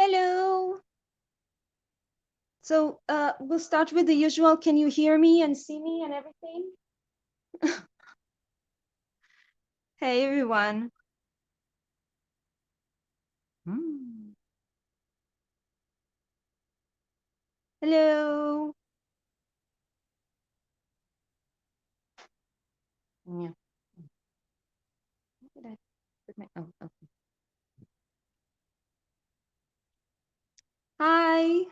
Hello. So we'll start with the usual. Can you hear me and see me and everything? Hey, everyone. Hmm. Hello. Yeah. Where did I put my? Oh, okay. Hi.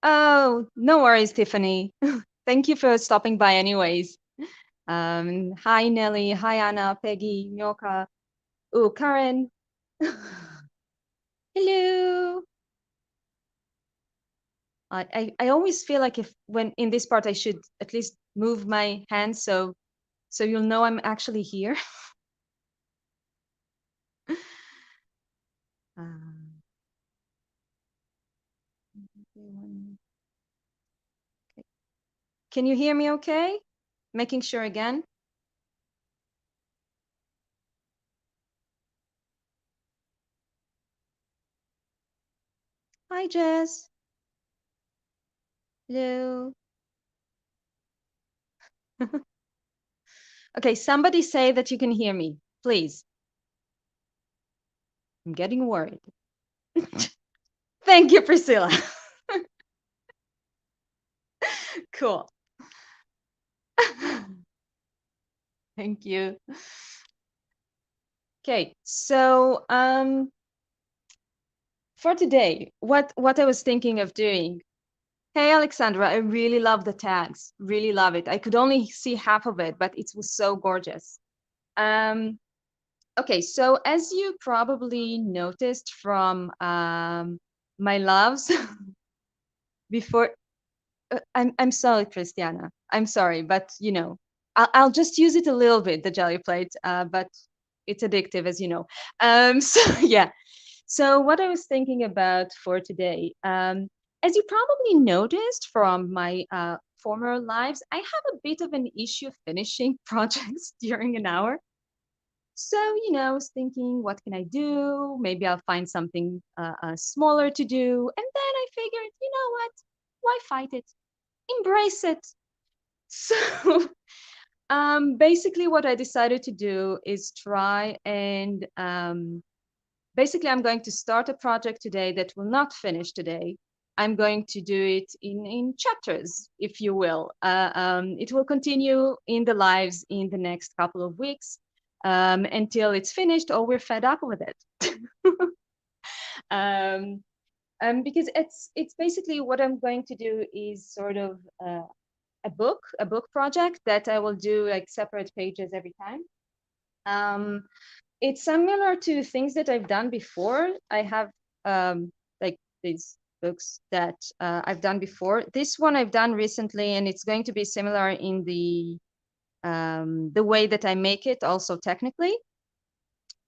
Oh, no worries, Tiffany. Thank you for stopping by, anyways. Hi, Nelly. Hi, Anna, Peggy, Nyoka. Oh, Karen. Hello. I always feel like if when in this part I should at least move my hands so you'll know I'm actually here. Um, okay. Can you hear me okay? Making sure again. Hi, Jess. Hello. Okay, somebody say that you can hear me, please. I'm getting worried. Thank you, Priscilla. Cool. Thank you. Okay, so for today, what I was thinking of doing. Hey, Alexandra, I really love the tags. Really love it. I could only see half of it, but it was so gorgeous. Um, okay, so as you probably noticed from my loves before, I'm sorry, Christiana. I'm sorry, but I'll just use it a little bit, the jelly plate, but it's addictive, as you know. So yeah. So what I was thinking about for today, as you probably noticed from my former lives, I have a bit of an issue finishing projects during an hour. So, I was thinking, what can I do? Maybe I'll find something smaller to do. And then I figured, you know what? Why fight it? Embrace it. So, basically, what I decided to do is try and basically, I'm going to start a project today that will not finish today. I'm going to do it in chapters, if you will. It will continue in the lives in the next couple of weeks until it's finished or we're fed up with it. um, because it's basically what I'm going to do is sort of a book project that I will do like separate pages every time. Um, it's similar to things that I've done before. I have like these books that I've done before. This one I've done recently, and it's going to be similar in the way that I make it, also technically,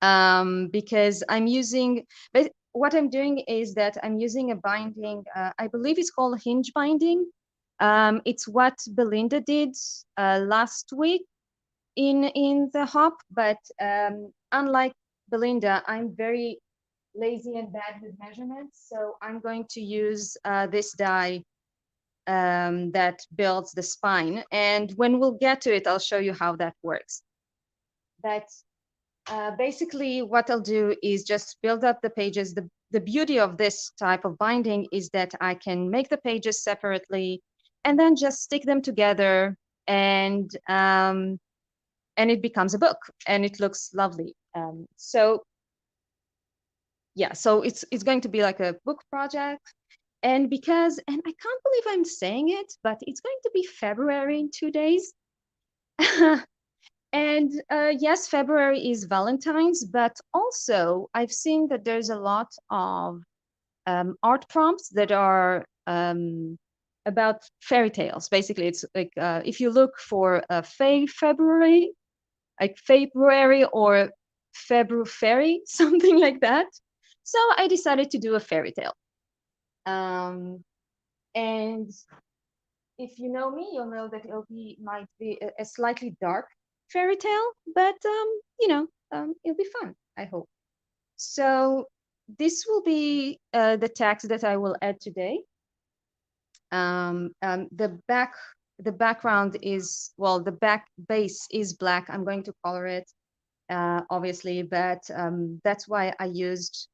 because I'm using. But what I'm doing is that I'm using a binding. I believe it's called hinge binding. It's what Belinda did last week in the hop, but unlike Belinda, I'm very lazy and bad with measurements, so I'm going to use this die that builds the spine, and when we'll get to it, I'll show you how that works. But basically what I'll do is just build up the pages. The beauty of this type of binding is that I can make the pages separately and then just stick them together, and it becomes a book and it looks lovely. So yeah, so it's going to be like a book project. And I can't believe I'm saying it, but it's going to be February in 2 days. And yes, February is Valentine's, but also I've seen that there's a lot of art prompts that are about fairy tales. Basically, it's like if you look for February, like February or February, something like that. So I decided to do a fairy tale. And if you know me, you'll know that might be a slightly dark fairy tale, but it'll be fun, I hope. So this will be the text that I will add today. The background is, well, the back base is black. I'm going to color it, obviously, but that's why I used,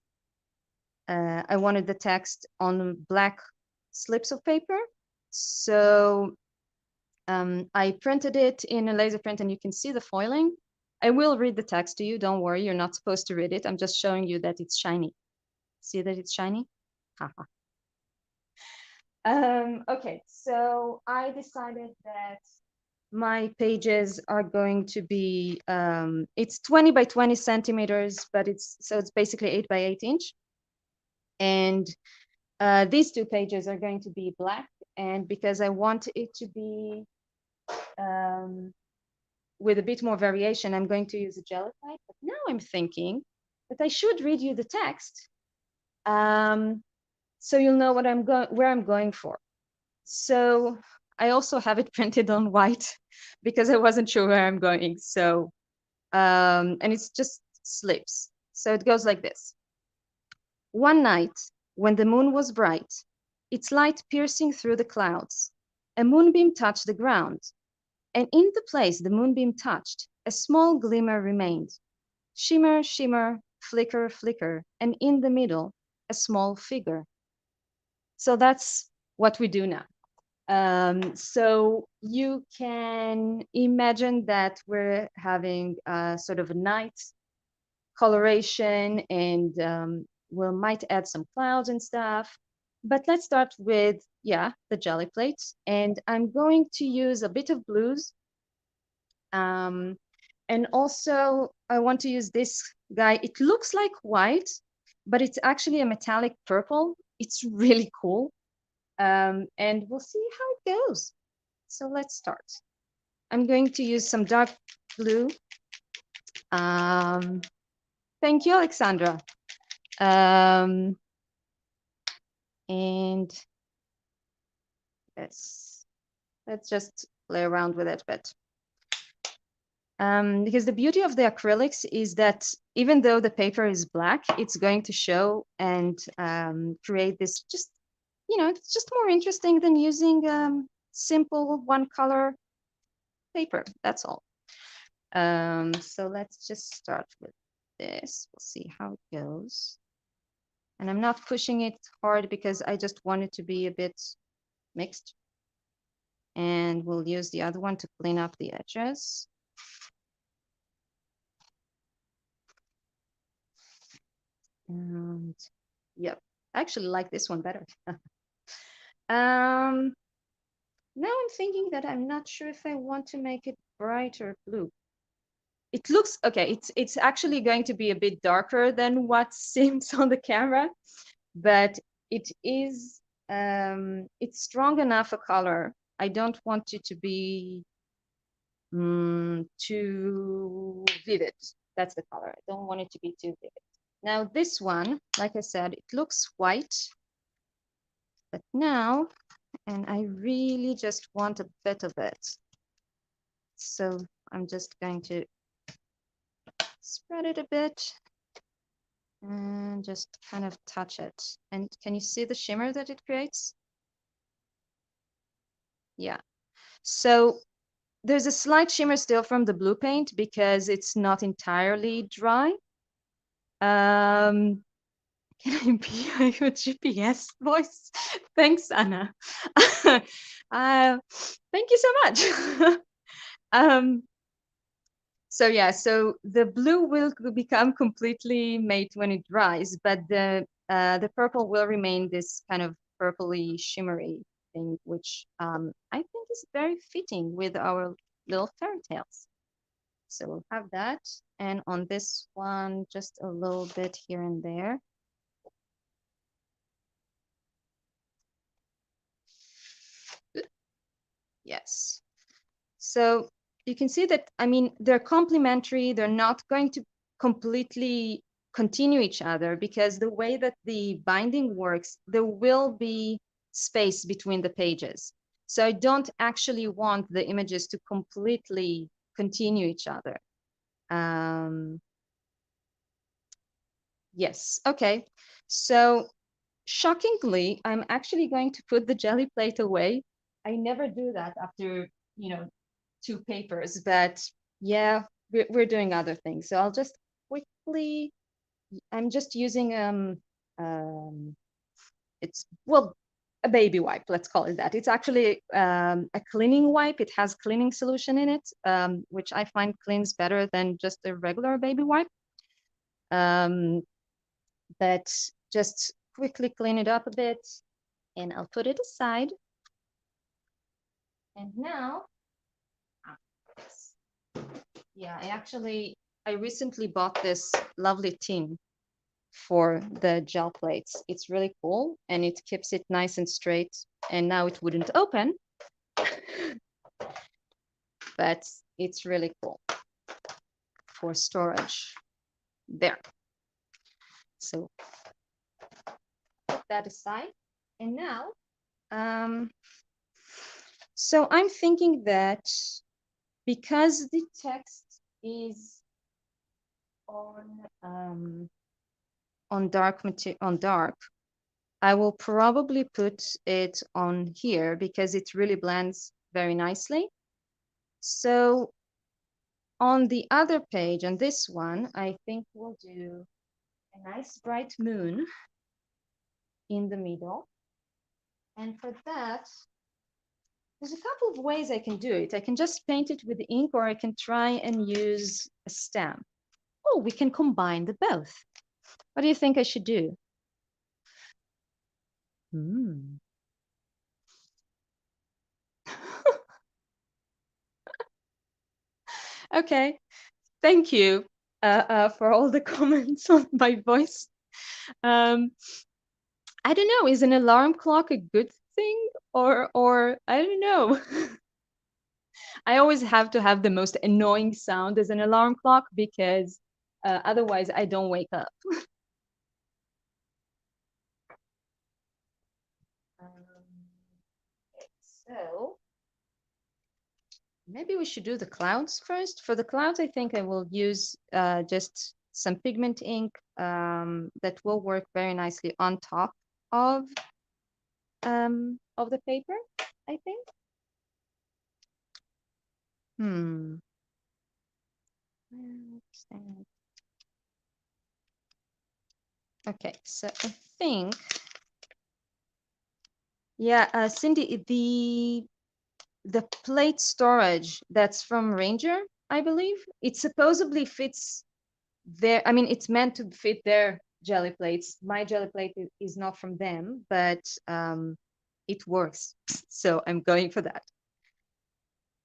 I wanted the text on black slips of paper. So I printed it in a laser print, and you can see the foiling. I will read the text to you. Don't worry, you're not supposed to read it. I'm just showing you that it's shiny. See that it's shiny? Haha. Okay, so I decided that my pages are going to be, it's 20 by 20 centimeters, but it's basically 8 by 8 inch. And these two pages are going to be black. And because I want it to be with a bit more variation, I'm going to use a Jellyfied. But now I'm thinking that I should read you the text, so you'll know where I'm going for. So I also have it printed on white because I wasn't sure where I'm going. So, and it's just slips. So it goes like this. One night, when the moon was bright, its light piercing through the clouds, a moonbeam touched the ground, and in the place the moonbeam touched, a small glimmer remained. Shimmer, shimmer, flicker, flicker, and in the middle, a small figure. So that's what we do now. So you can imagine that we're having sort of a night coloration, and we might add some clouds and stuff. But let's start with, the jelly plates. And I'm going to use a bit of blues. And also, I want to use this guy. It looks like white, but it's actually a metallic purple. It's really cool. And we'll see how it goes. So let's start. I'm going to use some dark blue. Thank you, Alexandra. And let's just play around with it a bit. Because the beauty of the acrylics is that even though the paper is black, it's going to show and create this just, it's just more interesting than using simple one color paper. That's all. So let's just start with this. We'll see how it goes. And I'm not pushing it hard because I just want it to be a bit mixed. And we'll use the other one to clean up the edges. And yep, I actually like this one better. Now I'm thinking that I'm not sure if I want to make it brighter blue. It looks okay. It's actually going to be a bit darker than what seems on the camera, but it is it's strong enough a color. I don't want it to be too vivid. That's the color. I don't want it to be too vivid. Now this one, like I said, it looks white, but now, and I really just want a bit of it. So I'm just going to spread it a bit and just kind of touch it. And can you see the shimmer that it creates? Yeah. So there's a slight shimmer still from the blue paint because it's not entirely dry. Can I be your GPS voice? Thanks, Anna. Thank you so much. So yeah, so the blue will become completely matte when it dries, but the purple will remain this kind of purpley shimmery thing, which I think is very fitting with our little fairy tales. So we'll have that, and on this one, just a little bit here and there. Yes. So you can see that, I mean, they're complementary. They're not going to completely continue each other because the way that the binding works, there will be space between the pages. So I don't actually want the images to completely continue each other. Yes. Okay. So shockingly, I'm actually going to put the jelly plate away. I never do that after, you know, two papers, but yeah, we're doing other things. So I'll just quickly, I'm just using it's well a baby wipe, let's call it that. It's actually a cleaning wipe. It has cleaning solution in it, which I find cleans better than just a regular baby wipe. Um, but just quickly clean it up a bit, and I'll put it aside. And now, yes. Yeah, I recently bought this lovely tin for the gel plates. It's really cool and it keeps it nice and straight. And now it wouldn't open, but it's really cool for storage. There. So put that aside. And now, so I'm thinking that because the text is on dark material, on dark, I will probably put it on here because it really blends very nicely. So on the other page, on this one, I think we'll do a nice bright moon in the middle. And for that, there's a couple of ways I can do it. I can just paint it with ink, or I can try and use a stamp. Oh, we can combine the both. What do you think I should do? Hmm. Okay, thank you for all the comments on my voice. Um, I don't know, is an alarm clock a good thing or I don't know. I always have to have the most annoying sound as an alarm clock because otherwise I don't wake up. Okay, so maybe we should do the clouds first. For the clouds, I think I will use just some pigment ink that will work very nicely on top of the paper, I think. Hmm. Okay, so I think, yeah, Cindy, the plate storage that's from Ranger, I believe, it supposedly fits their, I mean, it's meant to fit their jelly plates. My jelly plate is not from them, but it works. So I'm going for that.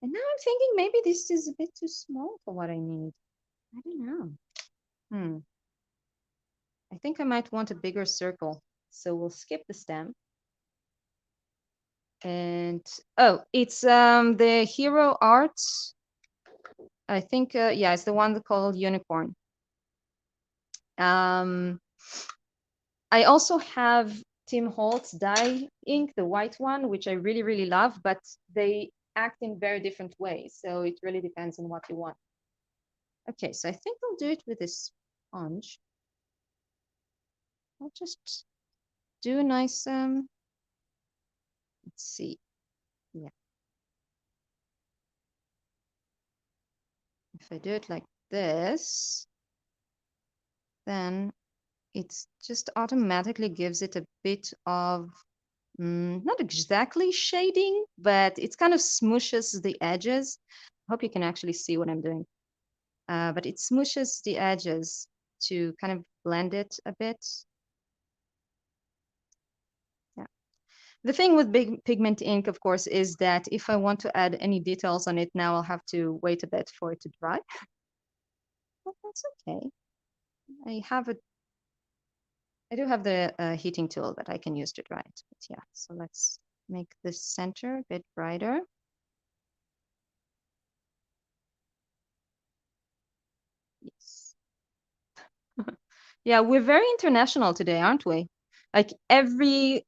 And now I'm thinking maybe this is a bit too small for what I need. I don't know. I think I might want a bigger circle. So we'll skip the stem. And oh, it's the Hero Arts. I think yeah, it's the one called Unicorn. I also have Tim Holtz dye ink, the white one, which I really, really love, but they act in very different ways. So it really depends on what you want. Okay, so I think I'll do it with this sponge. I'll just do a nice, let's see. Yeah. If I do it like this, then it just automatically gives it a bit of, not exactly shading, but it's kind of smooshes the edges. I hope you can actually see what I'm doing. But it smooshes the edges to kind of blend it a bit. Yeah. The thing with big pigment ink, of course, is that if I want to add any details on it now, I'll have to wait a bit for it to dry. But that's okay. I do have the heating tool that I can use to dry it. But yeah, so let's make this center a bit brighter. Yes. Yeah, we're very international today, aren't we? Like every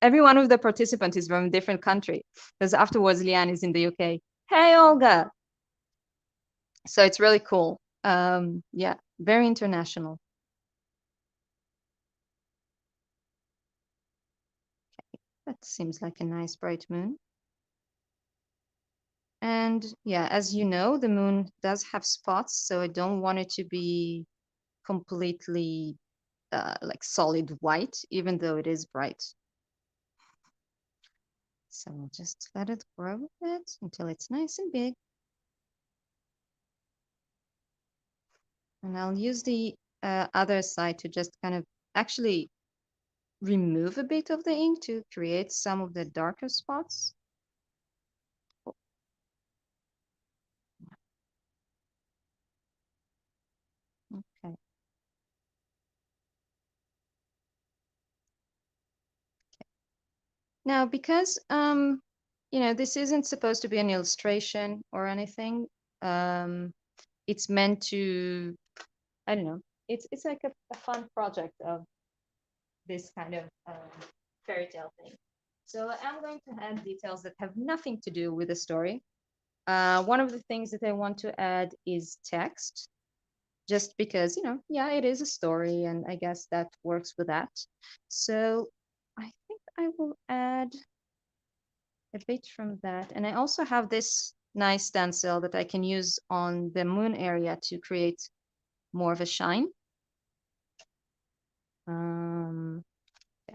one of the participants is from a different country. Because afterwards, Leanne is in the UK. Hey, Olga. So it's really cool. Yeah, very international. That seems like a nice bright moon. And yeah, as you know, the moon does have spots, so I don't want it to be completely like solid white, even though it is bright. So I'll just let it grow a bit until it's nice and big. And I'll use the other side to just kind of actually remove a bit of the ink to create some of the darker spots. Okay. Now, because this isn't supposed to be an illustration or anything. It's meant to, I don't know. It's like a fun project of this kind of fairy tale thing. So I'm going to add details that have nothing to do with the story. One of the things that I want to add is text, just because, yeah, it is a story, and I guess that works with that. So I think I will add a bit from that. And I also have this nice stencil that I can use on the moon area to create more of a shine.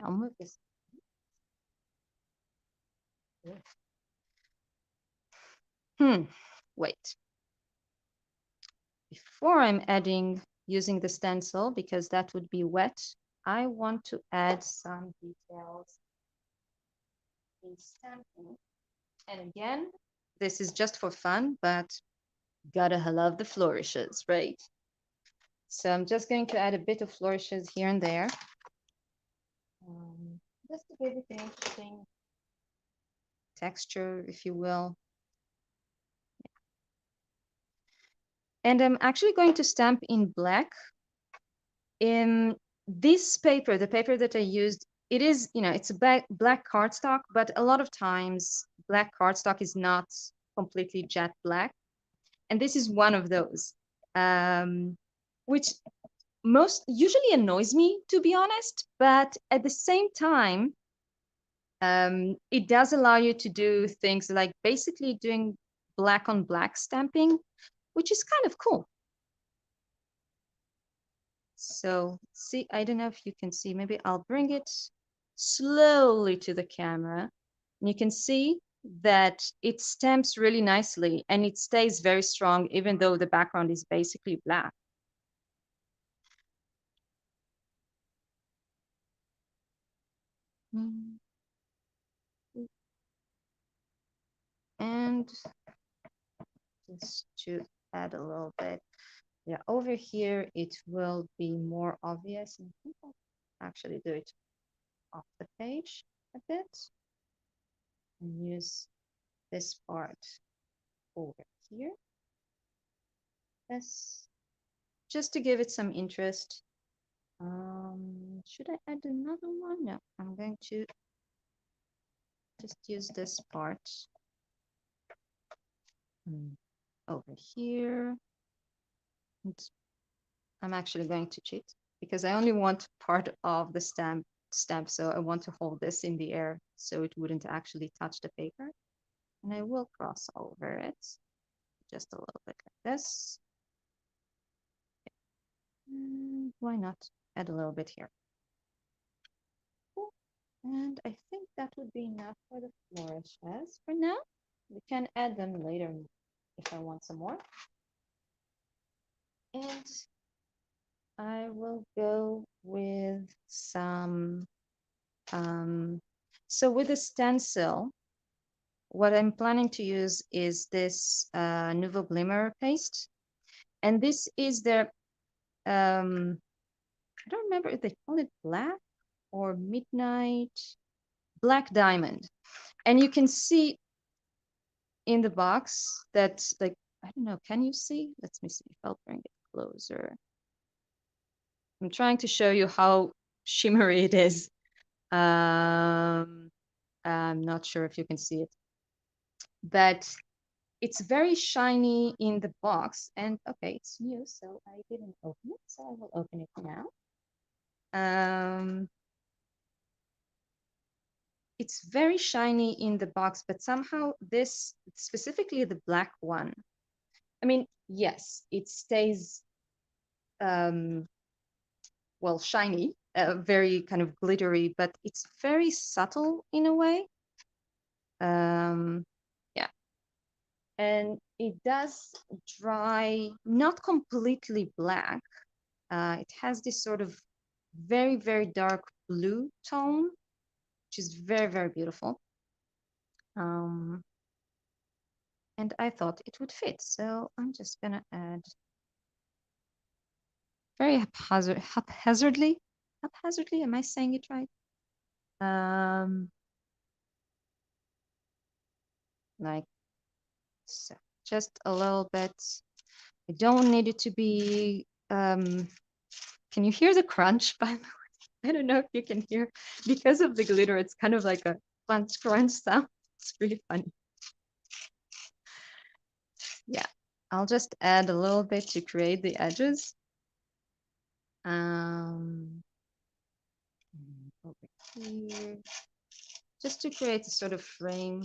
I'll move this. Wait. Before I'm adding using the stencil, because that would be wet, I want to add some details in stamping. And again, this is just for fun, but gotta love the flourishes, right? So I'm just going to add a bit of flourishes here and there. Just to give it an interesting texture, if you will. And I'm actually going to stamp in black. In this paper, the paper that I used, it is, it's a black cardstock, but a lot of times black cardstock is not completely jet black. And this is one of those, which most usually annoys me, to be honest. But at the same time, it does allow you to do things like basically doing black on black stamping, which is kind of cool. So see, I don't know if you can see, maybe I'll bring it slowly to the camera. And you can see that it stamps really nicely and it stays very strong, even though the background is basically black. And just to add a little bit. Yeah, over here, it will be more obvious. And I think I'll actually do it off the page a bit and use this part over here. This, just to give it some interest. Should I add another one? No, I'm going to just use this part over here. And I'm actually going to cheat because I only want part of the stamp, so I want to hold this in the air so it wouldn't actually touch the paper. And I will cross over it just a little bit like this. And why not add a little bit here? Cool. And I think that would be enough for the flourishes for now. We can add them later if I want some more. And I will go with some, so with a stencil, what I'm planning to use is this Nuvo Glimmer paste. And this is their, I don't remember if they call it black or midnight, black diamond. And you can see in the box that, like, I don't know, can you see? Let me see if I'll bring it closer. I'm trying to show you how shimmery it is. I'm not sure if you can see it, but it's very shiny in the box. And okay, it's new, so I didn't open it, so I will open it now. it's very shiny in the box, but somehow this, specifically the black one, I mean, yes, it stays well, shiny, very kind of glittery, but it's very subtle in a way. Yeah, and it does dry, not completely black. It has this sort of very, very dark blue tone, which is very, very beautiful. And I thought it would fit, so I'm just gonna add very haphazardly. Am I saying it right? Like so, just a little bit. I don't need it to be. Can you hear the crunch? By the way, I don't know if you can hear because of the glitter. It's kind of like a crunch sound. It's really funny. Yeah, I'll just add a little bit to create the edges. Over here, just to create a sort of frame,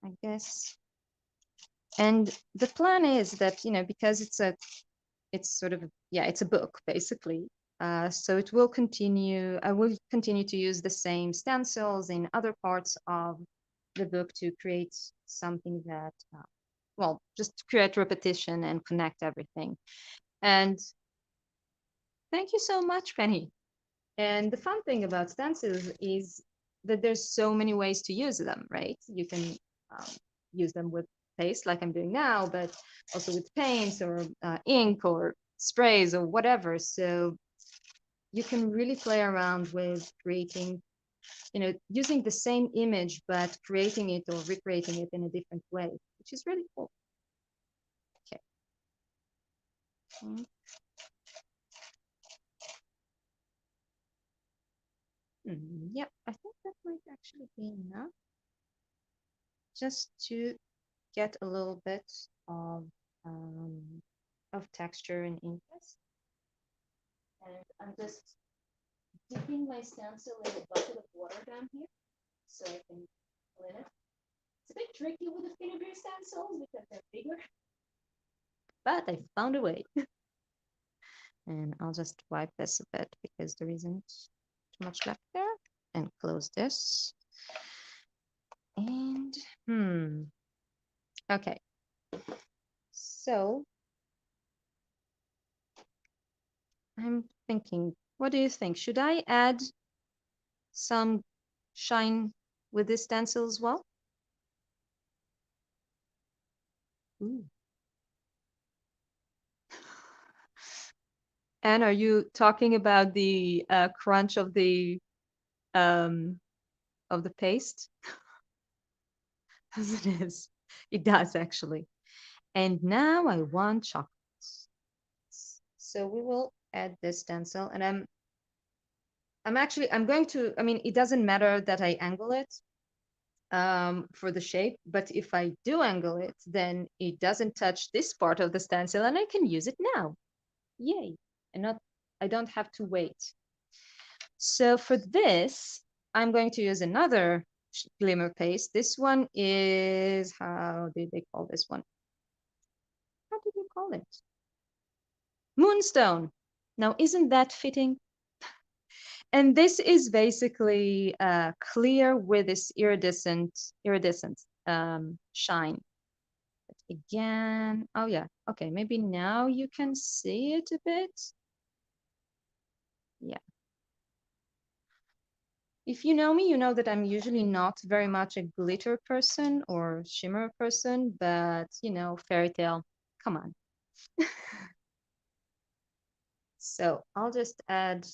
I guess. And the plan is that, you know, because it's sort of, yeah, it's a book basically. So it will continue, I will continue to use the same stencils in other parts of the book to create something that, well, just create repetition and connect everything. And thank you so much, Penny. And the fun thing about stencils is that there's so many ways to use them, right? You can use them with paste like I'm doing now, but also with paints or ink or sprays or whatever. So you can really play around with creating, you know, using the same image, but creating it or recreating it in a different way, which is really cool. Okay. Yep, I think that might actually be enough just to get a little bit of texture and interest. And I'm just dipping my stencil in a bucket of water down here so I can clean it. It's a bit tricky with the filigree stencils because they're bigger, but I found a way. And I'll just wipe this a bit because there isn't too much left there, and close this. And okay. So I'm thinking, what do you think? Should I add some shine with this stencil as well? Ooh. And are you talking about the crunch of the paste? As it is. It does actually. And now I want chocolates. So we will add this stencil, and I'm going to, I mean, it doesn't matter that I angle it for the shape, but if I do angle it, then it doesn't touch this part of the stencil and I can use it now. Yay. And I don't have to wait. So for this, I'm going to use another glimmer paste. This one is, how did they call this one? How did you call it? Moonstone. Now, isn't that fitting? And this is basically clear with this iridescent shine. But again, oh yeah, okay, maybe now you can see it a bit. Yeah. If you know me, you know that I'm usually not very much a glitter person or shimmer person, but you know, fairy tale, come on. So I'll just add,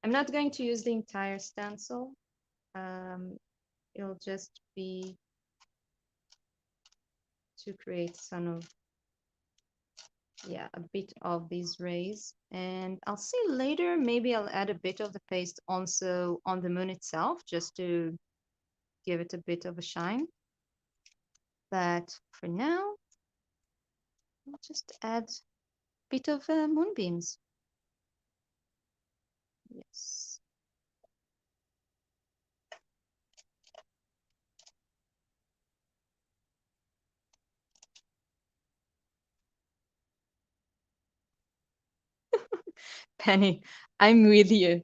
I'm not going to use the entire stencil. It'll just be to create some of, yeah, a bit of these rays. And I'll see later, maybe I'll add a bit of the paste also on the moon itself, just to give it a bit of a shine. But for now, I'll just add a bit of moonbeams. Yes. Penny, I'm with you.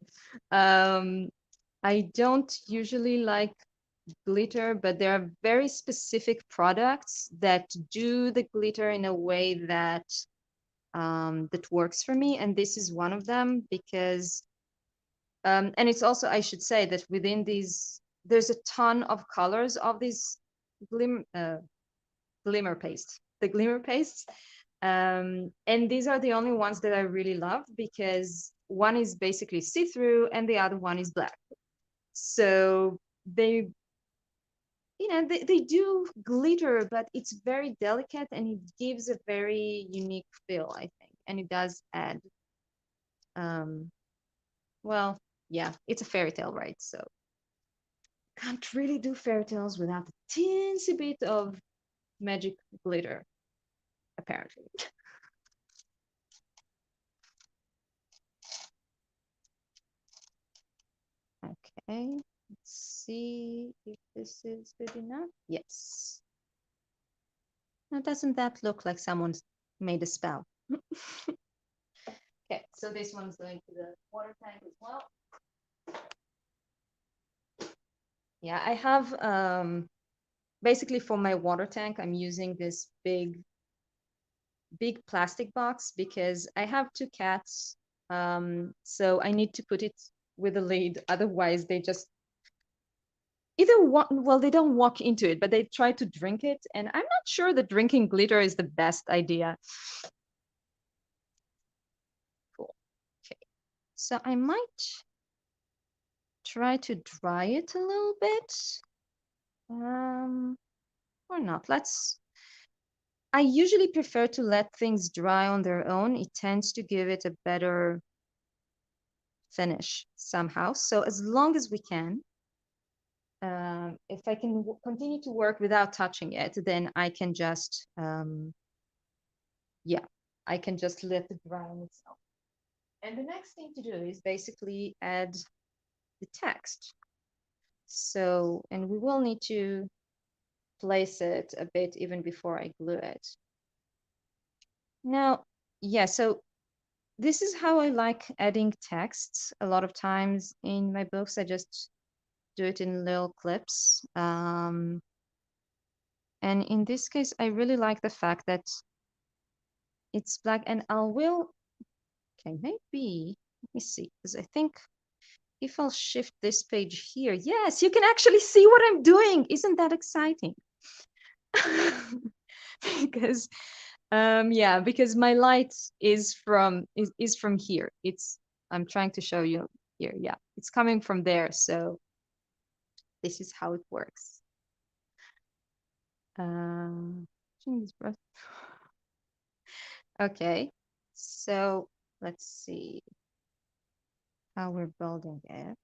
I don't usually like glitter, but there are very specific products that do the glitter in a way that that works for me, and this is one of them because and it's also, I should say that within these there's a ton of colors of these glim glimmer paste, the glimmer pastes. And these are the only ones that I really love because one is basically see-through and the other one is black. So they, they do glitter, but it's very delicate and it gives a very unique feel, I think. And it does add, um, well, yeah, it's a fairy tale, right? So can't really do fairy tales without a teensy bit of magic glitter, apparently. Okay, let's see if this is good enough. Yes. Now, doesn't that look like someone's made a spell? Okay, so this one's going to the water tank as well. Yeah, I have basically for my water tank, I'm using this big plastic box because I have two cats. So I need to put it with a lid, otherwise they just either walk, well, they don't walk into it, but they try to drink it, and I'm not sure that drinking glitter is the best idea. Cool. Okay, so I might try to dry it a little bit, or not. I usually prefer to let things dry on their own. It tends to give it a better finish somehow. So as long as we can, if I can continue to work without touching it, then I can just, yeah, I can just let it dry on itself. And the next thing to do is basically add the text. So, and we will need to place it a bit even before I glue it. Now, yeah, so this is how I like adding texts. A lot of times in my books, I just do it in little clips. And in this case, I really like the fact that it's black, and okay, maybe, let me see, because I think if I'll shift this page here, yes, you can actually see what I'm doing. Isn't that exciting? Because yeah, because my light is from here. I'm trying to show you here. Yeah, it's coming from there. So this is how it works. Change breath. Okay, so let's see how we're building it.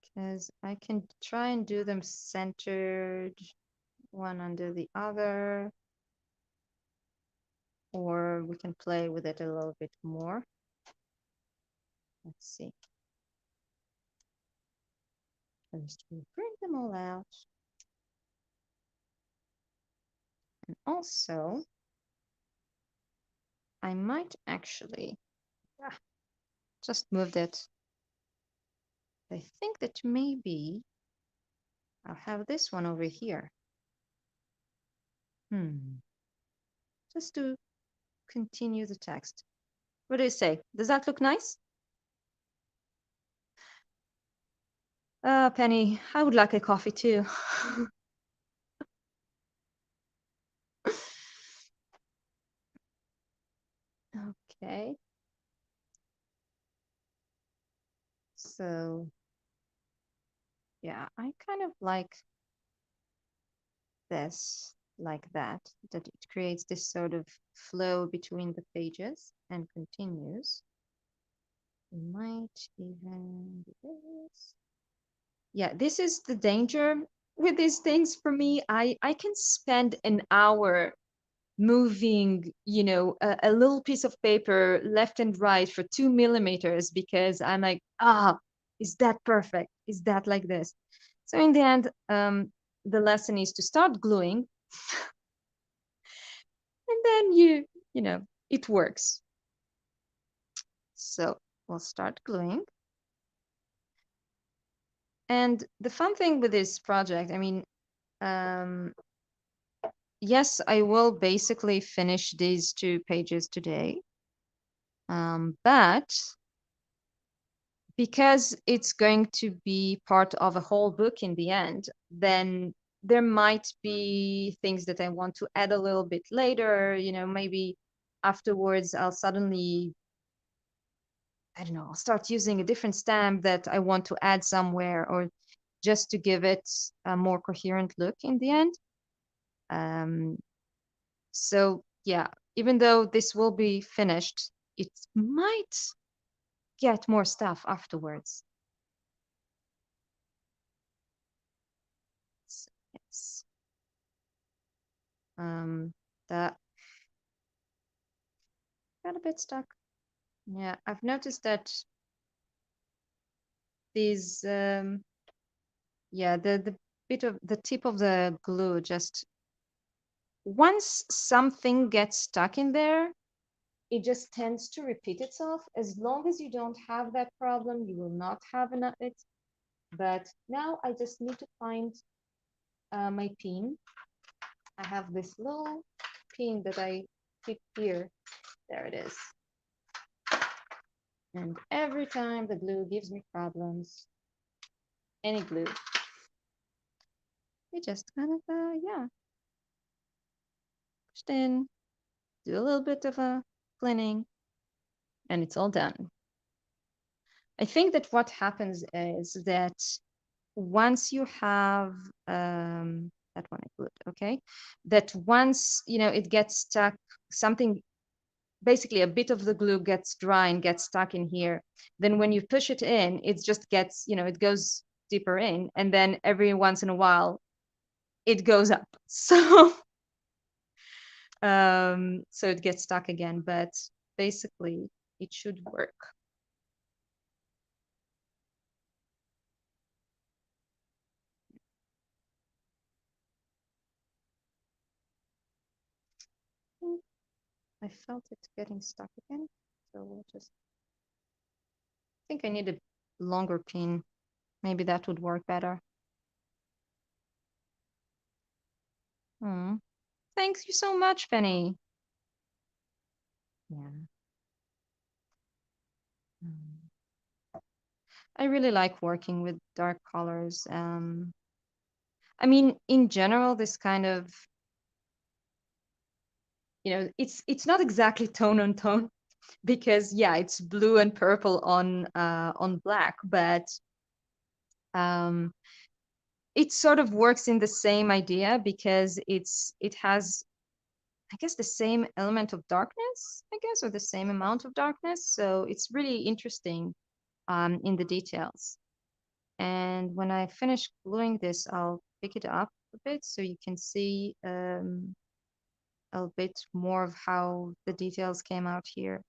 Because I can try and do them centered, one under the other, or we can play with it a little bit more. Let's see. First, we print them all out. And also, I might actually just move that. I think that maybe I'll have this one over here. Just to continue the text. What do you say? Does that look nice? Penny, I would like a coffee too. Okay. So, yeah, I kind of like this, like that it creates this sort of flow between the pages and continues. We might even do this. Yeah, this is the danger with these things for me. I can spend an hour moving, a little piece of paper left and right for 2 millimeters because I'm like, is that perfect? Is that like this? So in the end, the lesson is to start gluing, and then it works. So we'll start gluing. And the fun thing with this project, I mean, yes, I will basically finish these 2 pages today. But because it's going to be part of a whole book in the end, then there might be things that I want to add a little bit later. Maybe afterwards I'll suddenly, I don't know, I'll start using a different stamp that I want to add somewhere, or just to give it a more coherent look in the end. So yeah, even though this will be finished, it might get more stuff afterwards. So, yes. That got a bit stuck. Yeah, I've noticed that these, yeah, the bit of the tip of the glue, just once something gets stuck in there, it just tends to repeat itself. As long as you don't have that problem, you will not have it. But now I just need to find my pin. I have this little pin that I keep here. There it is. And every time the glue gives me problems, any glue, we just kind of, yeah, push it in, do a little bit of a cleaning, and it's all done. I think that what happens is that once you have that one I glued, okay, that once it gets stuck, something, basically a bit of the glue gets dry and gets stuck in here, then when you push it in, it just gets, it goes deeper in, and then every once in a while it goes up. So it gets stuck again, but basically it should work. I felt it getting stuck again, so we'll just, I think I need a longer pin. Maybe that would work better. Thanks you so much, Penny. Yeah. I really like working with dark colors. I mean, in general, this kind of, it's not exactly tone on tone, because yeah, it's blue and purple on black, but it sort of works in the same idea, because it has, I guess, the same element of darkness, I guess, or the same amount of darkness. So it's really interesting in the details. And when I finish gluing this, I'll pick it up a bit so you can see a bit more of how the details came out here.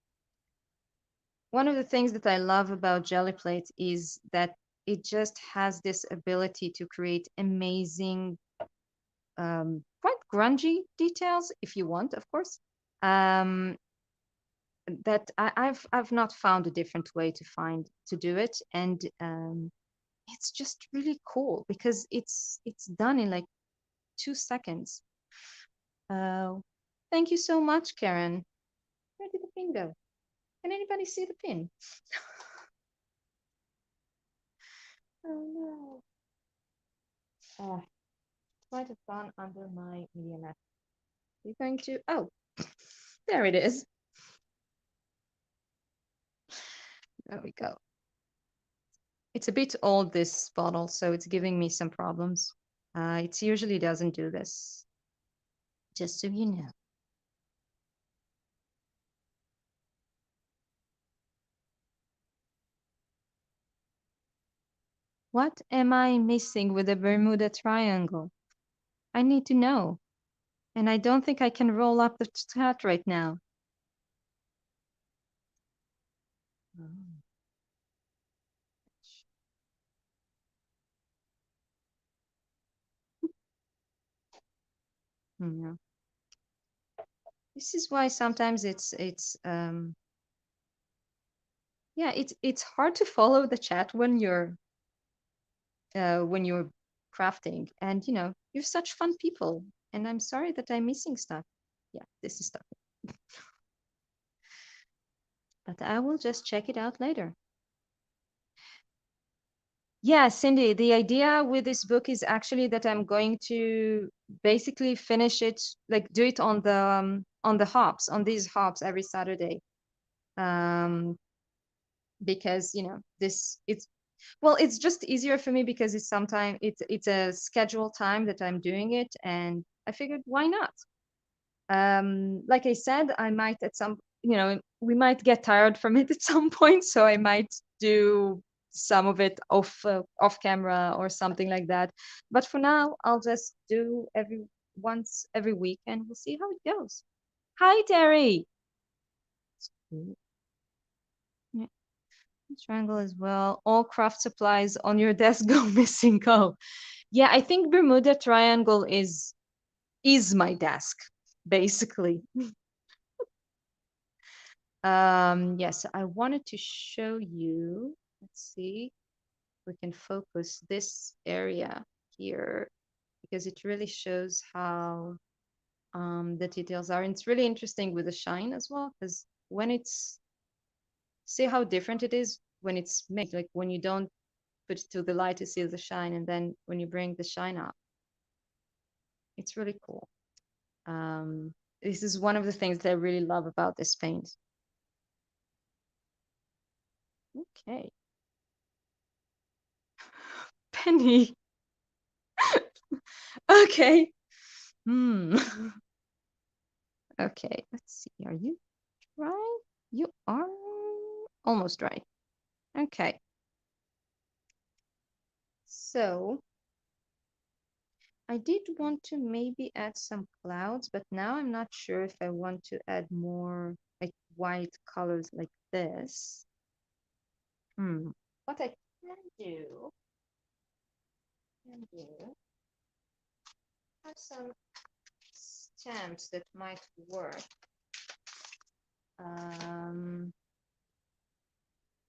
One of the things that I love about Gelli Plate is that it just has this ability to create amazing, quite grungy details, if you want, of course. That I've not found a different way to do it, and it's just really cool because it's done in like 2 seconds. Thank you so much, Karen. Where did the pin go? Can anybody see the pin? Oh no. Might have gone under my media mat. You're going to, oh, there it is. There we go. It's a bit old, this bottle, so it's giving me some problems. It usually doesn't do this, just so you know. What am I missing with the Bermuda Triangle? I need to know. And I don't think I can roll up the chat right now. Yeah. This is why sometimes it's Yeah, it's hard to follow the chat when you're crafting, and you're such fun people, and I'm sorry that I'm missing stuff. Yeah, this is stuff, but I will just check it out later. Yeah, Cindy, the idea with this book is actually that I'm going to basically finish it, like do it on the hops, on these hops every Saturday. Um, because this it's well, it's just easier for me because it's a scheduled time that I'm doing it, and I figured why not? Like I said, I might at some, we might get tired from it at some point, so I might do some of it off camera or something like that. But for now, I'll just do once every week, and we'll see how it goes. Hi, Terry. Yeah, triangle as well. All craft supplies on your desk go missing. Go. Yeah, I think Bermuda Triangle is my desk, basically. Yes, I wanted to show you. Let's see, we can focus this area here because it really shows how the details are. And it's really interesting with the shine as well, because when it's, see how different it is when it's made, like when you don't put it to the light to see the shine, and then when you bring the shine up, it's really cool. This is one of the things that I really love about this paint. Okay. Penny. Okay. Hmm. Okay, let's see. Are you dry? You are almost dry. Okay. So I did want to maybe add some clouds, but now I'm not sure if I want to add more like white colors like this. What I can do have some stamps that might work.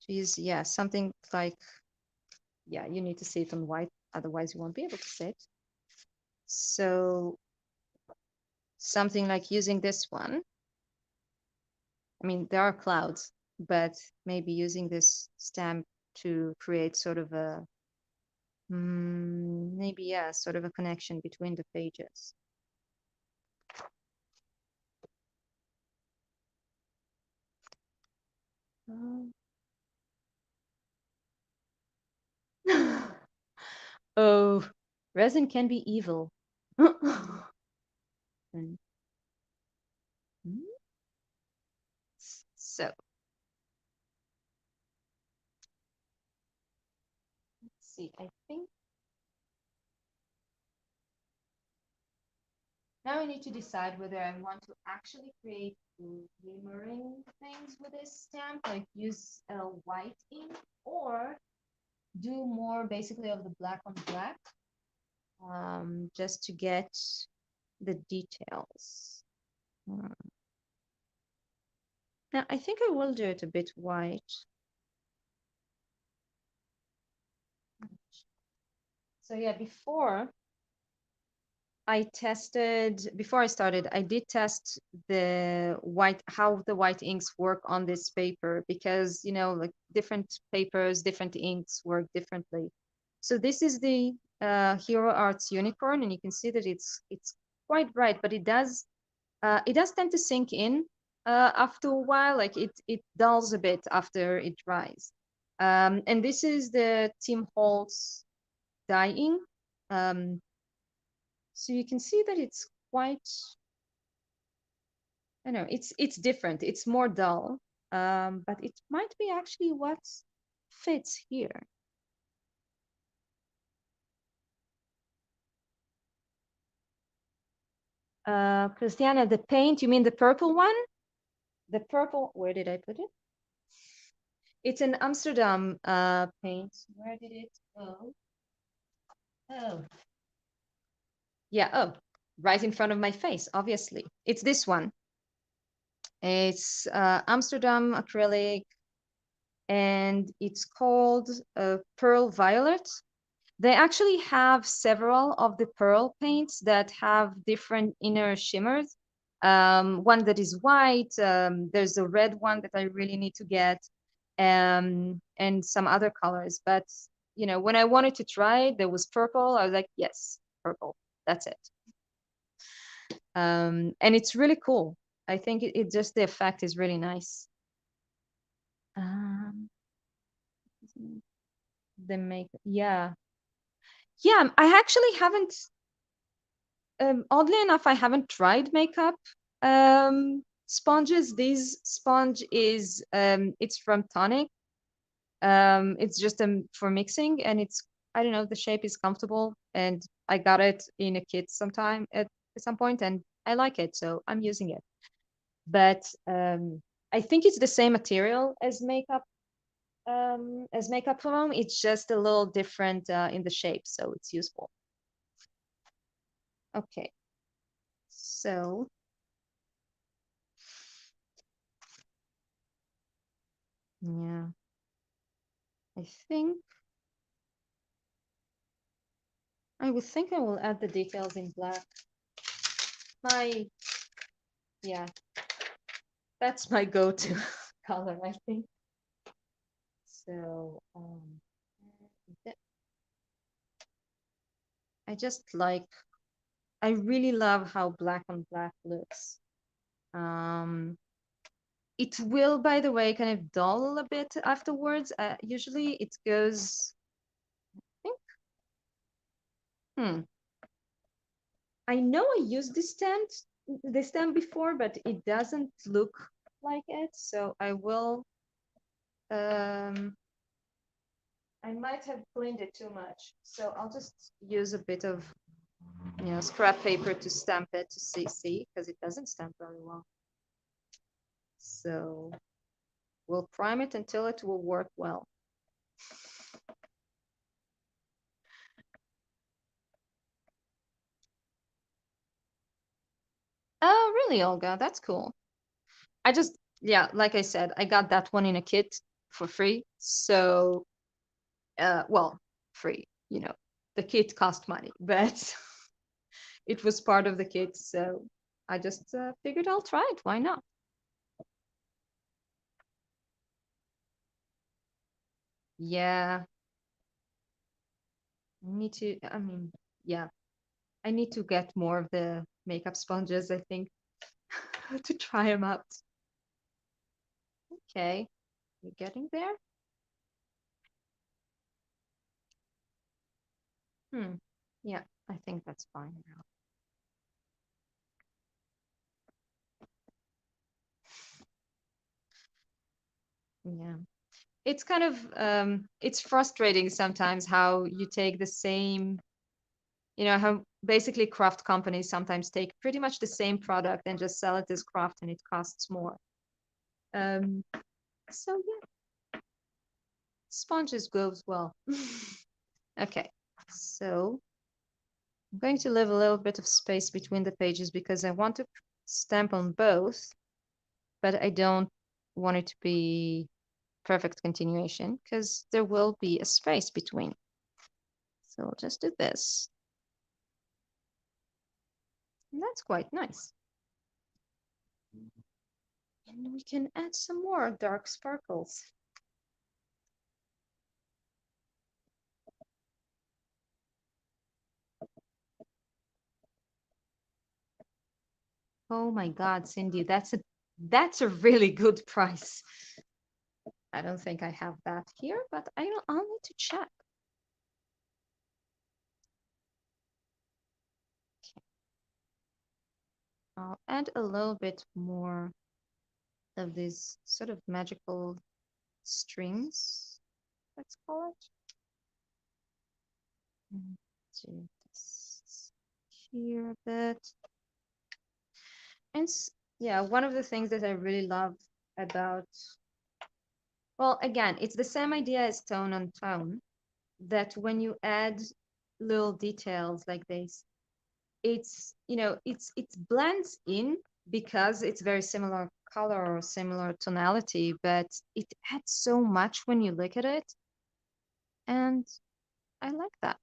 Geez, yeah, something like, yeah, you need to see it on white, otherwise you won't be able to see it. So something like using this one. I mean, there are clouds, but maybe using this stamp to create sort of a, maybe, yeah, sort of a connection between the pages. Oh, resin can be evil. And, so let's see, I think now I need to decide whether I want to actually create glimmering things with this stamp, like use white ink, or do more basically of the black on black, just to get the details. Now, I think I will do it a bit white. So yeah, before I started, I did test how the white inks work on this paper, because, like different papers, different inks work differently. So this is the Hero Arts Unicorn, and you can see that it's quite bright, but it does tend to sink in after a while, like it dulls a bit after it dries. And this is the Tim Holtz dye ink. So you can see that it's quite, I know, it's different. It's more dull, but it might be actually what fits here. Christiana, the paint, you mean the purple one? The purple, where did I put it? It's an Amsterdam paint. Where did it go? Oh. Yeah, oh, right in front of my face, obviously. It's this one. It's Amsterdam acrylic and it's called Pearl Violet. They actually have several of the pearl paints that have different inner shimmers. One that is white. There's a red one that I really need to get, and some other colors. But when I wanted to try it, there was purple. I was like, yes, purple. That's it. And it's really cool. I think it just the effect is really nice. Um, the make, yeah, yeah. I actually haven't. Oddly enough, I haven't tried makeup sponges. This sponge is it's from Tonic. It's just for mixing, and it's, I don't know, the shape is comfortable, and I got it in a kit sometime at some point, and I like it, so I'm using it. But I think it's the same material as makeup foam. It's just a little different in the shape, so it's useful. Okay, so yeah, I think I would think I will add the details in black. My, yeah, that's my go-to color, I think. So I just like, I really love how black on black looks. It will, by the way, kind of dull a bit afterwards. Usually it goes, I think, hmm. I know I used this stem before, but it doesn't look like it. So I might have cleaned it too much. So I'll just use a bit of, scrap paper to stamp it to see, because it doesn't stamp very well. So we'll prime it until it will work well. Oh, really, Olga? That's cool. I just, yeah, like I said, I got that one in a kit for free. So, well, free, the kit cost money, but it was part of the kit. So I just figured I'll try it. Why not? Yeah, I mean, yeah, I need to get more of the makeup sponges, I think, to try them out. Okay, you're getting there? Hmm. Yeah, I think that's fine now. Yeah. It's kind of it's frustrating sometimes how you take the same, how basically craft companies sometimes take pretty much the same product and just sell it as craft and it costs more. Um, so yeah, sponges goes well. Okay, so I'm going to leave a little bit of space between the pages because I want to stamp on both, but I don't want it to be perfect continuation because there will be a space between. So I'll just do this. And that's quite nice. And we can add some more dark sparkles. Oh my God, Cindy, that's a really good price. I don't think I have that here, but I'll need to check. Okay. I'll add a little bit more of these sort of magical strings, let's call it. Do this here a bit. And yeah, one of the things that I really love about, well, again, it's the same idea as tone on tone, that when you add little details like this, it's, it blends in because it's very similar color or similar tonality, but it adds so much when you look at it. And I like that.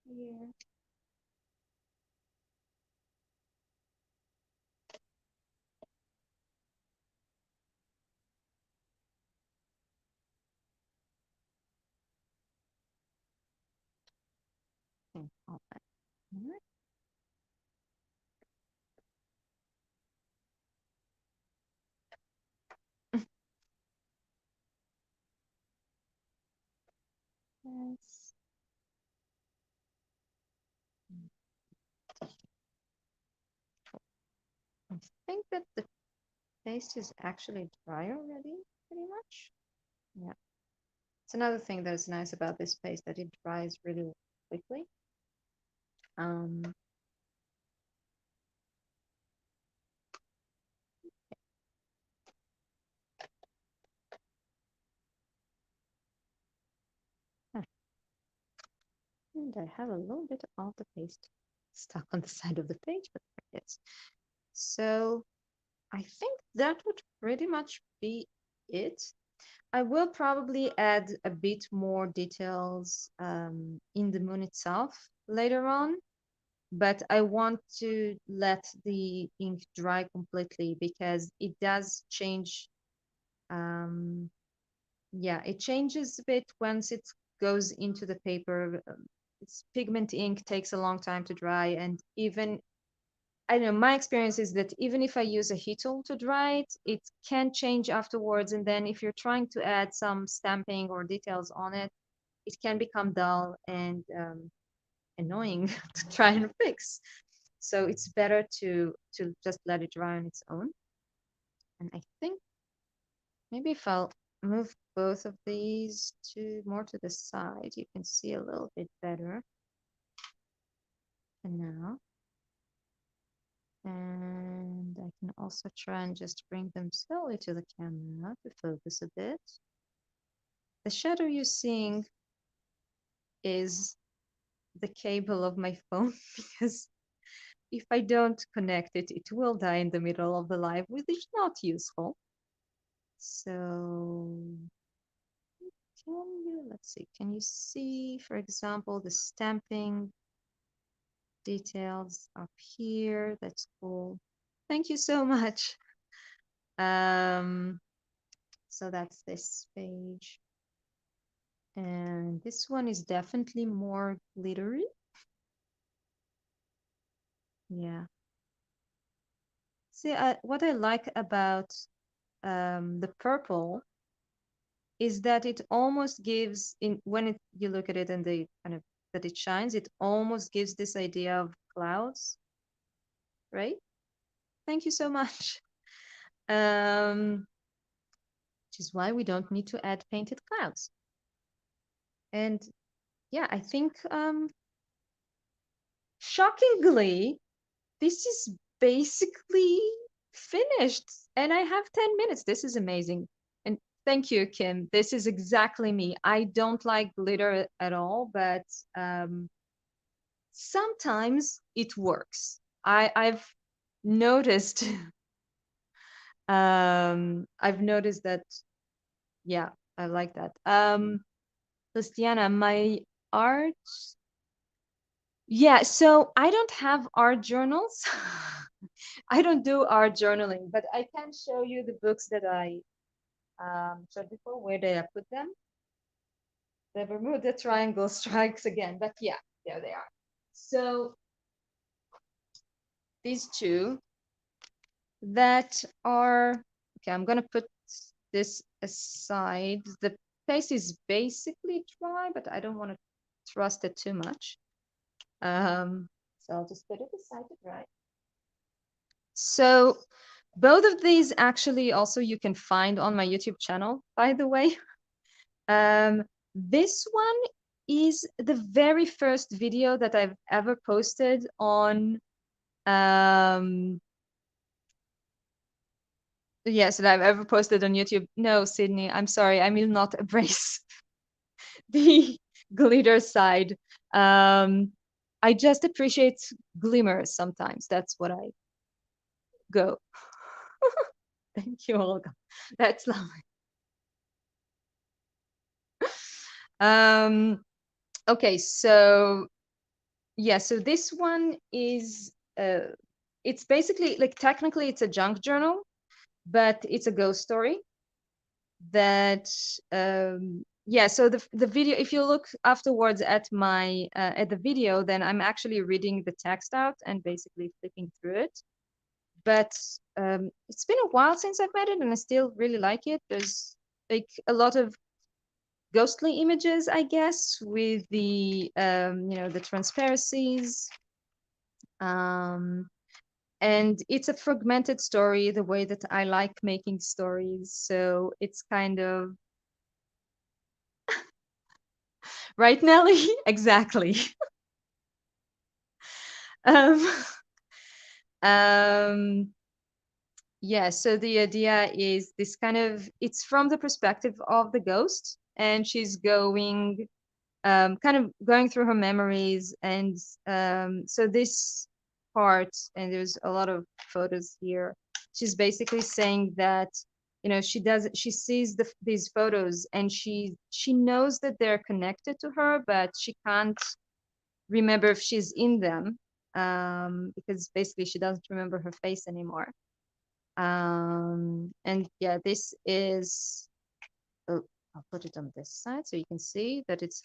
Here. And all that. Alright. Yes. I think that the paste is actually dry already, pretty much. Yeah. It's another thing that is nice about this paste, that it dries really quickly. Um, and I have a little bit of the paste stuck on the side of the page, but there it is. So I think that would pretty much be it. I will probably add a bit more details in the moon itself later on, but I want to let the ink dry completely because it does change. Um, yeah, it changes a bit once it goes into the paper. It's pigment ink takes a long time to dry, and even I don't know, my experience is that even if I use a heat tool to dry it, it can change afterwards. And then if you're trying to add some stamping or details on it, it can become dull and annoying to try and fix. So it's better to just let it dry on its own. And I think maybe if I'll move both of these to more to the side, you can see a little bit better. And now. And I can also try and just bring them slowly to the camera to focus a bit. The shadow you're seeing is the cable of my phone because if I don't connect it, it will die in the middle of the live, which is not useful. So let's see, can you see, for example, the stamping details up here? That's cool. Thank you so much. So that's this page. And this one is definitely more glittery. Yeah. See, what I like about the purple is that it almost gives, in when you look at it and the kind of that it shines, it almost gives this idea of clouds, right? Thank you so much. Which is why we don't need to add painted clouds. And yeah, I think shockingly, this is basically finished. And I have 10 minutes. This is amazing. And thank you, Kim. This is exactly me. I don't like glitter at all, but sometimes it works. I've noticed I've noticed that, yeah, I like that. Christiana, my art, yeah, so I don't have art journals. I don't do art journaling, but I can show you the books that I showed before. Where did I put them? The Bermuda Triangle strikes again, but yeah, there they are. So these two that are, okay, I'm gonna put this aside. The paste is basically dry, but I don't want to trust it too much. So I'll just put it aside to dry. So both of these actually also you can find on my YouTube channel, by the way. This one is the very first video that I've ever posted on yes, that I've ever posted on YouTube. No, Sydney, I'm sorry, I will not embrace the glitter side. I just appreciate glimmers sometimes. That's what I go. Thank you, Olga. That's lovely. Okay, so yeah, so this one is it's basically like technically it's a junk journal, but it's a ghost story that yeah, so the video, if you look afterwards at my at the video, then I'm actually reading the text out and basically flipping through it. But it's been a while since I've made it, and I still really like it. There's like a lot of ghostly images, I guess, with the the transparencies. And it's a fragmented story, the way that I like making stories. So it's kind of right, Nelly? Exactly. um, um, yeah, so the idea is this kind of, it's from the perspective of the ghost, and she's going kind of going through her memories. And so this part, and there's a lot of photos here, she's basically saying that she sees these photos, and she knows that they're connected to her, but she can't remember if she's in them, because basically she doesn't remember her face anymore. And yeah, this is, oh, I'll put it on this side so you can see that it's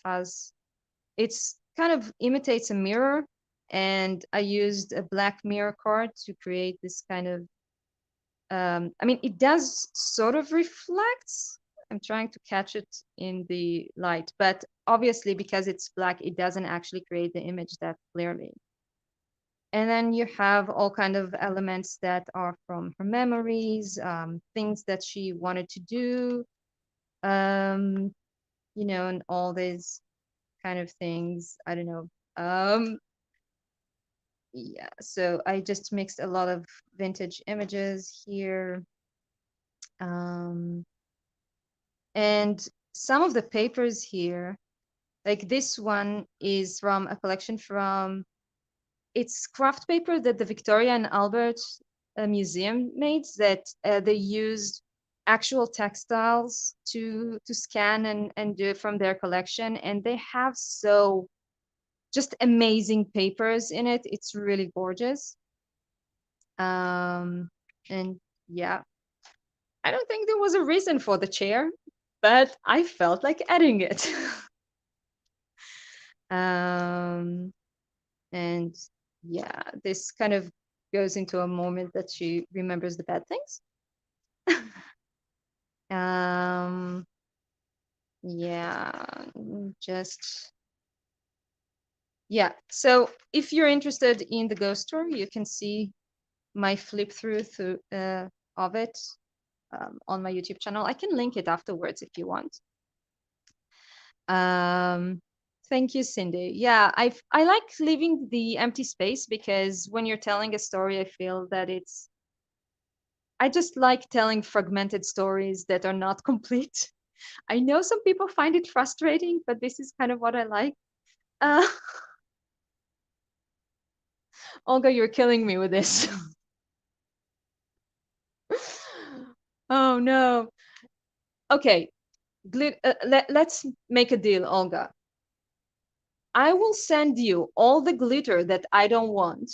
kind of imitates a mirror, and I used a black mirror card to create this kind of I mean, it does sort of reflects. I'm trying to catch it in the light, but obviously because it's black, it doesn't actually create the image that clearly. And then you have all kind of elements that are from her memories, things that she wanted to do, um, and all these kind of things. I don't know. Yeah, so I just mixed a lot of vintage images here. And some of the papers here, like this one is from a collection from, it's craft paper that the Victoria and Albert Museum made, that they used actual textiles to scan and do it from their collection. And they have so just amazing papers in it. It's really gorgeous. And yeah, I don't think there was a reason for the chair, but I felt like adding it. And yeah, this kind of goes into a moment that she remembers the bad things. Yeah, just yeah. So if you're interested in the ghost story, you can see my flip through of it on my YouTube channel. I can link it afterwards if you want. Thank you, Cindy. Yeah, I like leaving the empty space, because when you're telling a story, I feel that I just like telling fragmented stories that are not complete. I know some people find it frustrating, but this is kind of what I like. Uh, Olga, you're killing me with this. Oh no. Okay, let's make a deal, Olga. I will send you all the glitter that I don't want,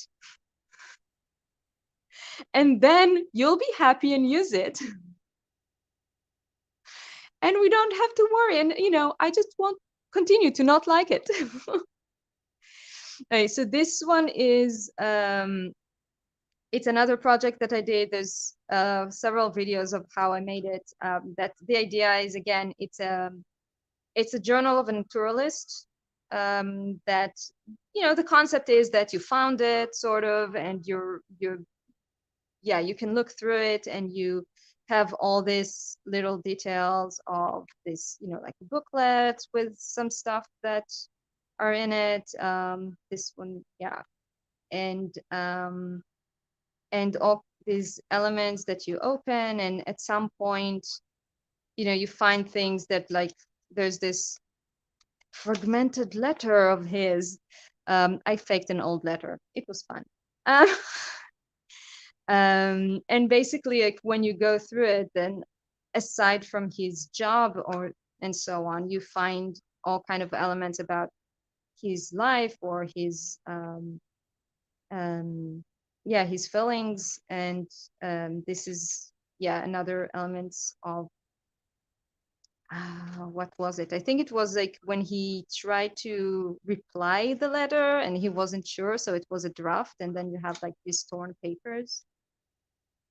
and then you'll be happy and use it. And we don't have to worry. And, I just won't continue to not like it. Okay, so this one is, it's another project that I did. There's several videos of how I made it. That the idea is, again, it's a journal of a naturalist. That the concept is that you found it, sort of, and you're yeah, you can look through it, and you have all these little details of this, like a booklet with some stuff that are in it. This one, yeah, and all these elements that you open, and at some point, you find things that, like, there's this fragmented letter of his. I faked an old letter. It was fun. Uh, and basically, like, when you go through it, then aside from his job and so on, you find all kind of elements about his life or his yeah, his feelings. And this is, yeah, another elements of what was it? I think it was like when he tried to reply the letter and he wasn't sure, so it was a draft, and then you have like these torn papers.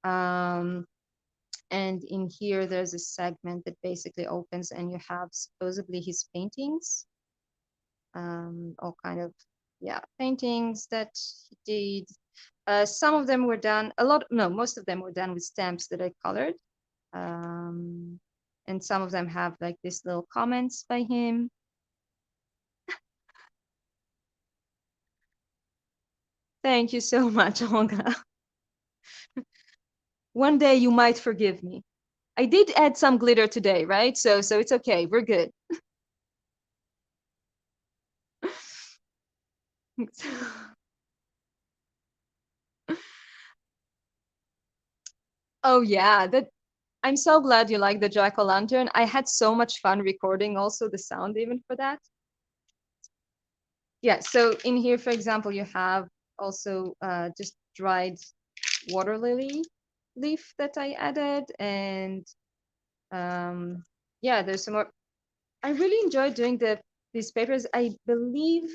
And in here, there's a segment that basically opens, and you have supposedly his paintings, all kind of, yeah, paintings that he did. Some of them were done, no, most of them were done with stamps that I colored. And some of them have like these little comments by him. Thank you so much, Olga. One day you might forgive me. I did add some glitter today, right? So it's okay. We're good. Oh yeah, I'm so glad you like the jack-o'-lantern. I had so much fun recording also the sound even for that. Yeah, so in here, for example, you have also just dried water lily leaf that I added, and yeah, there's some more. I really enjoyed doing these papers. I believe,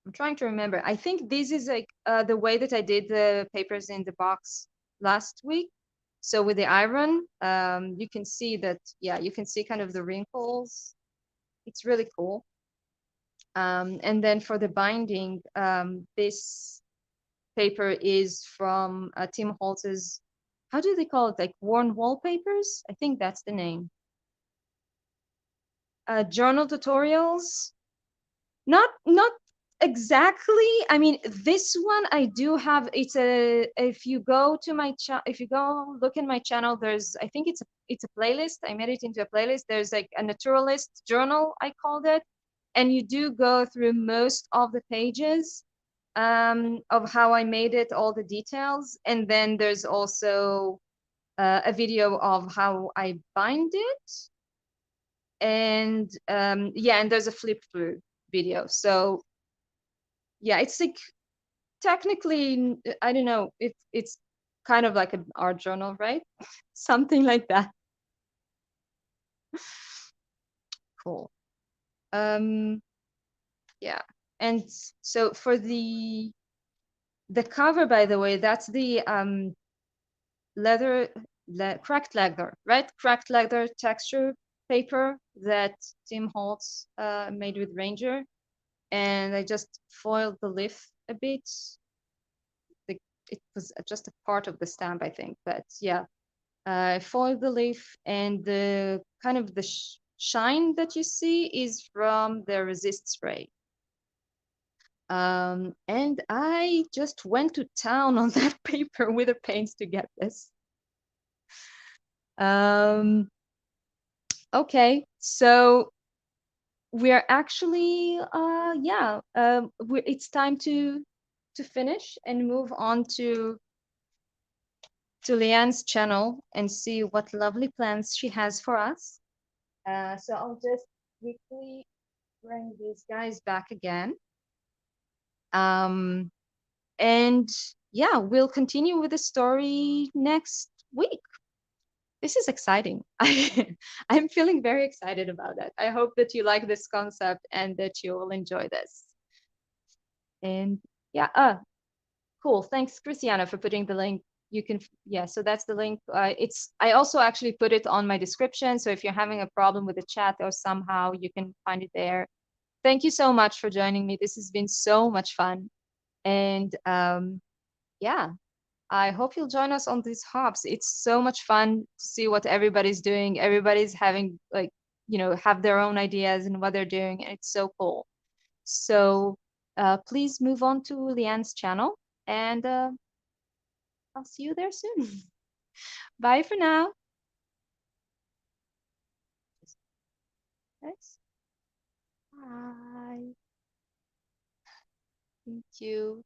I'm trying to remember. I think this is like the way that I did the papers in the box last week. So with the iron, you can see that, yeah, you can see kind of the wrinkles. It's really cool. And then for the binding, this paper is from Tim Holtz's, how do they call it? Like worn wallpapers? I think that's the name. Journal tutorials. Not exactly. I mean, this one I do have. It's a, if you go to my if you go look in my channel, there's, I think it's a playlist. I made it into a playlist. There's like a naturalist journal, I called it, and you do go through most of the pages of how I made it, all the details, and then there's also a video of how I bind it, and yeah, and there's a flip through video. So yeah, it's like technically, I don't know if it's kind of like an art journal, right? Something like that. Cool. Yeah, and so for the cover, by the way, that's the leather, cracked leather, right? Cracked leather texture paper that Tim Holtz made with Ranger, and I just foiled the leaf a bit. It was just a part of the stamp, I think, but yeah, I foiled the leaf, and the kind of the shine that you see is from the resist spray. And I just went to town on that paper with the paints to get this. Okay, so we're actually, yeah, it's time to finish and move on to Leanne's channel and see what lovely plans she has for us. So I'll just quickly bring these guys back again. And yeah, we'll continue with the story next week. This is exciting. I'm feeling very excited about that. I hope that you like this concept and that you will enjoy this. And yeah, cool. Thanks, Christiana, for putting the link. You can, yeah, so that's the link. I also actually put it on my description. So if you're having a problem with the chat or somehow, you can find it there. Thank you so much for joining me. This has been so much fun. And yeah, I hope you'll join us on these hubs. It's so much fun to see what everybody's doing. Everybody's having like, have their own ideas and what they're doing, and it's so cool. So please move on to Leanne's channel, and I'll see you there soon. Bye for now. Yes. Bye. Thank you.